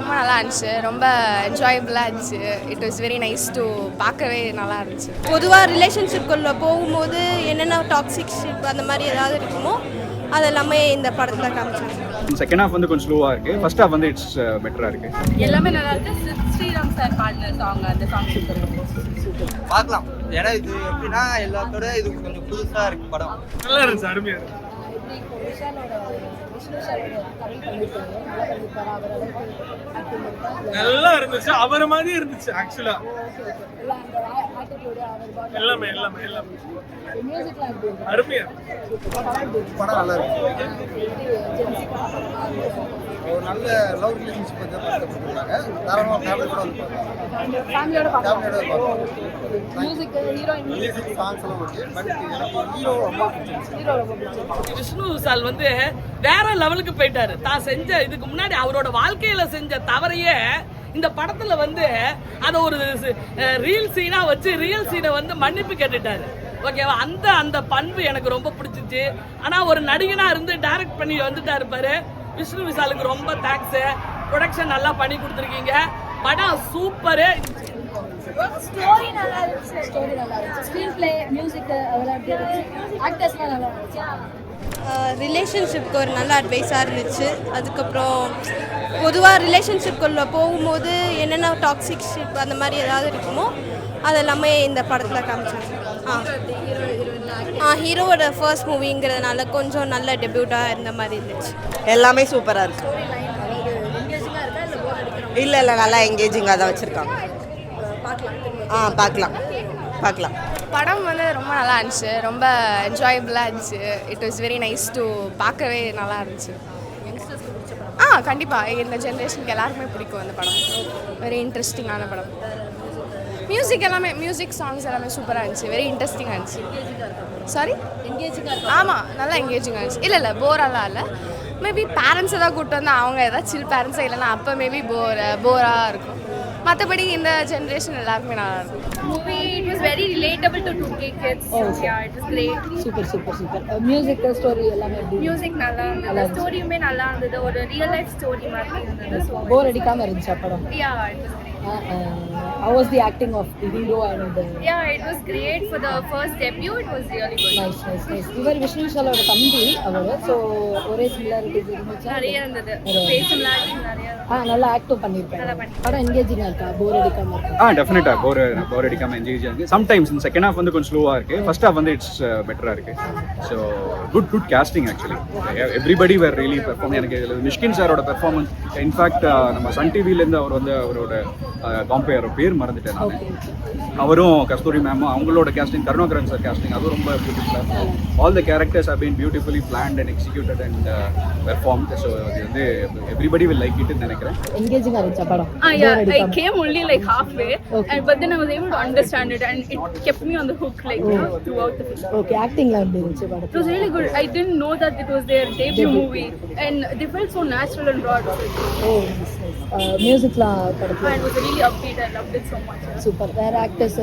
ரொம்ப நல்லா இருந்துச்சு, ரொம்ப என்ஜாயபிளாக இருந்துச்சு. It was very nice to பார்க்கவே நல்லா இருந்துச்சு. பொதுவாக ரிலேஷன்ஷிப்குள்ளே போகும்போது என்னென்ன டாக்ஸிக்ஷிப் அந்த மாதிரி ஏதாவது இருக்குமோ அது எல்லாமே இந்த படத்தில் காமிச்சாங்க. செகண்ட் ஹாஃப் வந்து கொஞ்சம் ஸ்லோவாக இருக்குது, ஃபர்ஸ்ட் ஹாஃப் வந்து இட்ஸ் பெட்டராக இருக்குது. எல்லாமே நல்லா இருக்கு. ஸ்ரீராம் சார் பாடின சாங், அந்த சாங் சூப்பர். பார்க்கலாம். ஏன்னா இது எப்படின்னா எல்லாத்தோட இது கொஞ்சம் புதுசாக இருக்குது படம். நல்லா இருந்துச்சு, அருமையாக இருக்குது. நல்லா இருந்துச்சு, அவர் மாதிரி இருந்துச்சு ஆக்சுவலா. எல்லாமே எல்லாமே எல்லாமே அருமையா படம் நல்லா இருக்கு. ஒரு நல்ல லவ் ரிலேஷன்ஷிப் பற்றி கொடுத்துருக்காங்க. தாராளமாக ஃபேமிலியோட வந்து ஃபேமிலியோட பார்க்கலாம். மியூசிக் சாங்ஸ் எல்லாம் ஓகே. பட் எனக்கு ஹீரோ ரொம்ப பிடிச்சிருந்துச்சு. விஷ்ணு விஷால் வந்து வேற லெவலுக்கு போயிட்டாரு. தான் செஞ்ச இதுக்கு முன்னாடி அவரோட வாழ்க்கையில செஞ்ச தவறையே இந்த படத்துல வந்து அதை ஒரு ரீல் சீனா வச்சு ரியல் சீனை வந்து மன்னிப்பு கேட்டுட்டாரு. ஓகேவா? அந்த பண்பு எனக்கு ரொம்ப பிடிச்சிச்சு. ஆனா ஒரு நடிகனா இருந்து டைரக்ட் பண்ணி வந்துட்டாரு பாரு. விஷ்ணு விஷாலுக்கு ரொம்ப தேங்க்ஸ். ப்ரொடக்ஷன் நல்லா பண்ணி கொடுத்துருக்கீங்க. படம் சூப்பரு. ஸ்டோரி நல்லா இருந்துச்சு. ஸ்க்ரீன் பிளே, மியூசிக் அதெல்லாம் எப்படி இருந்துச்சு? ஆக்டர்ஸ்லாம் நல்லா இருந்துச்சு. ரிலேஷன்ஷிப்க்கு ஒரு நல்ல அட்வைஸாக இருந்துச்சு. அதுக்கப்புறம் பொதுவாக ரிலேஷன்ஷிப்குள்ளே போகும்போது என்னென்ன டாக்ஸிக்ஷிப் அந்த மாதிரி ஏதாவது இருக்குமோ அது எல்லாமே இந்த படத்தில் காமிச்சாங்க. ஹீரோவோட ஃபர்ஸ்ட் மூவிங்கிறதுனால கொஞ்சம் நல்ல டெபியூட்டாக இருந்த மாதிரி இருந்துச்சு. எல்லாமே சூப்பராக இருக்கு. இல்லை நல்லா எங்கேஜிங்காக தான் வச்சுருக்காங்க. பார்க்கலாம். படம் வந்து ரொம்ப நல்லா இருந்துச்சு, ரொம்ப என்ஜாயபிளாக இருந்துச்சு. It was very nice to பார்க்கவே நல்லா இருந்துச்சு. கண்டிப்பாக இந்த ஜென்ரேஷனுக்கு எல்லாருக்குமே பிடிக்கும் அந்த படம். வெரி இன்ட்ரெஸ்டிங்கான படம். மியூசிக் சாங்ஸ் எல்லாமே சூப்பராக இருந்துச்சு. வெரி இன்ட்ரெஸ்டிங்காக இருந்துச்சு. சாரி, ஆமாம், நல்லா என்கேஜிங்காக இருந்துச்சு. இல்லை போரெல்லாம் இல்லை. மேபி பேரண்ட்ஸை தான் கூப்பிட்டு வந்தால் அவங்க ஏதாவது சில் பேரண்ட்ஸாக இல்லைன்னா அப்போ மேபி போராக இருக்கும். மற்றபடி இந்த ஜென்ரேஷன் எல்லாருக்குமே நல்லா இருக்கும். Movie, it was very relatable to 2K kids. Yeah, it was great. Super. Music story எல்லாமே Music நல்லா இருந்தது. ஸ்டோரியுமே நல்லா இருந்தது. ஒரு ரியல் லைஃப் ஸ்டோரி மாதிரி இருந்தது. So போர் அடிக்காம இருந்துச்சு படம். yeah, it was great. How was the acting of the hero and the Yeah, it was great for the first debut. It was really good. nice. இவர் விஷ்ணு விஷாலோட தம்பி அவர். ஸோ ஒரே similarities இருந்துச்சு. நிறைய இருந்தது. பேசும்லாட்டி நிறைய நல்லா ஆக்டும் பண்ணியிருக்காங்க. படம் என்கேஜிங்காக இருக்கா? போர் அடிக்காம இருக்கா? டெஃபினட்டாக போர் அடிக்காமல் என்கேஜாக இருக்குது. சம்டைம்ஸ் இந்த செகண்ட் ஹாஃப் வந்து கொஞ்சம் ஸ்லோவாக இருக்குது, ஃபர்ஸ்ட் ஹாஃப் வந்து இட்ஸ் பெட்டராக இருக்குது. So good casting actually. Everybody வேர் ரியலி பெர்ஃபார்ம். எனக்கு மிஷ்கின் சாரோட பெர்ஃபார்மன்ஸ், இன்ஃபேக்ட் நம்ம சன் டிவிலேருந்து அவர் வந்து அவரோட காம்பேர் பேர் மறந்துட்டேன் நான். அவரும் கஸ்தூரி மேமும் அவங்களோட கேஸ்டிங், கருணாகரன் சார் கேஸ்டிங், அதுவும் ரொம்ப பியூட்டிஃபுல்லாக. All the characters have been beautifully planned and executed and performed. So அது வந்து எவ்ரிபடி வில் லைக் இட்னு நினைக்கிறேன். என்கேஜிங்காக இருந்துச்சா படம்? Yeah, I came only like halfway, but then I was able to understand it and it kept me on the hook like throughout the film. Okay, actingலாம் எப்படி இருந்துச்சு படம்? It was really good. I didn't know that it was their debut movie and they felt so natural and raw. Oh, nice. மியூசிக்லாம் படத்துல And it was really upbeat. I loved it so much. Super. வேற actors,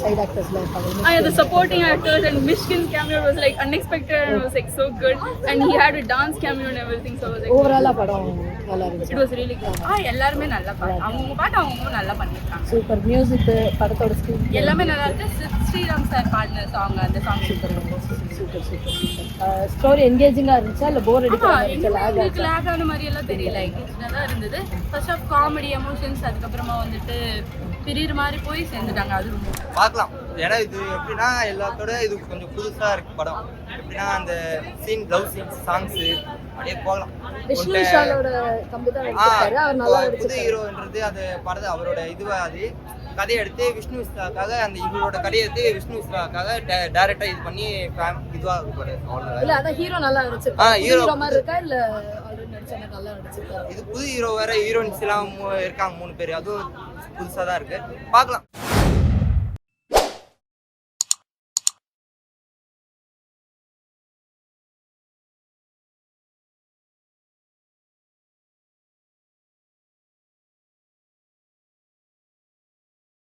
side ஆக்டர்ஸ்லாம் இருப்பாங்க. The supporting actors and Mishkin's cameo was like unexpected and it was like so good, and he had a dance cameo and everything, so I was like ஓவராலா படம் நல்லா இருந்துச்சு. it was really good. எல்லாருமே நல்லா பாட்டு, அவங்க பாட்டு அவங்க நல்லா பண்ணிருக்காங்க. சூப்பர். மியூசிக், படத்தோட ஸ்கிரீன் எல்லாமே நல்லா இருக்கு. ஸ்ரீராம் சார் பாடின சாங், அந்த சாங் சூப்பர். ஸ்டோரி என்கேஜிங்கா இருந்துச்சா இல்ல போர் அடிக்காம இருந்துச்சா? எனக்கு லாக் ஆன மாதிரி எல்லாம் தெரியல. நல்லா இருந்தது. ஃபர்ஸ்ட் ஆஃப் காமெடி, எமோஷன்ஸ், அதுக்கப்புறமா வந்துட்டு பிரியிற மாதிரி போய் சேர்ந்துட்டாங்க. அது பார்க்கலாம். ஏன்னா இது எப்படின்னா எல்லாத்தோட இது கொஞ்சம் புதுசாக இருக்குது படம். எப்படின்னா அந்த சீன், லவ் சீன்ஸ், சாங்ஸு அப்படியே போகலாம். விஷ்ணு விஷாலோட தம்பி தான் நடிச்சிருக்காரு. அவர் நல்லா புது நடிச்சிருக்காரு. ஹீரோன்றது அந்த படத்தை அவரோட இதுவாக அது கதையை எடுத்து விஷ்ணு விஸ்வாக்காக, அந்த இவரோட கதையை எடுத்து விஷ்ணு விஸ்வாக்காக டைரக்டா இது பண்ணி இதுவாக இருப்பாரு. இல்ல அதான் ஹீரோ நல்லா நடிச்சிருக்காரு. ஹீரோ மாதிரி இருக்கா இல்ல ஆல்ரெடி நடிச்சவங்க நல்லா நடிச்சிருக்காரு? இது புது ஹீரோ வேற, ஹீரோயின்ஸ் எல்லாம் இருக்காங்க 3 பேர். அதுவும் புதுசாக தான் இருக்கு. பார்க்கலாம்.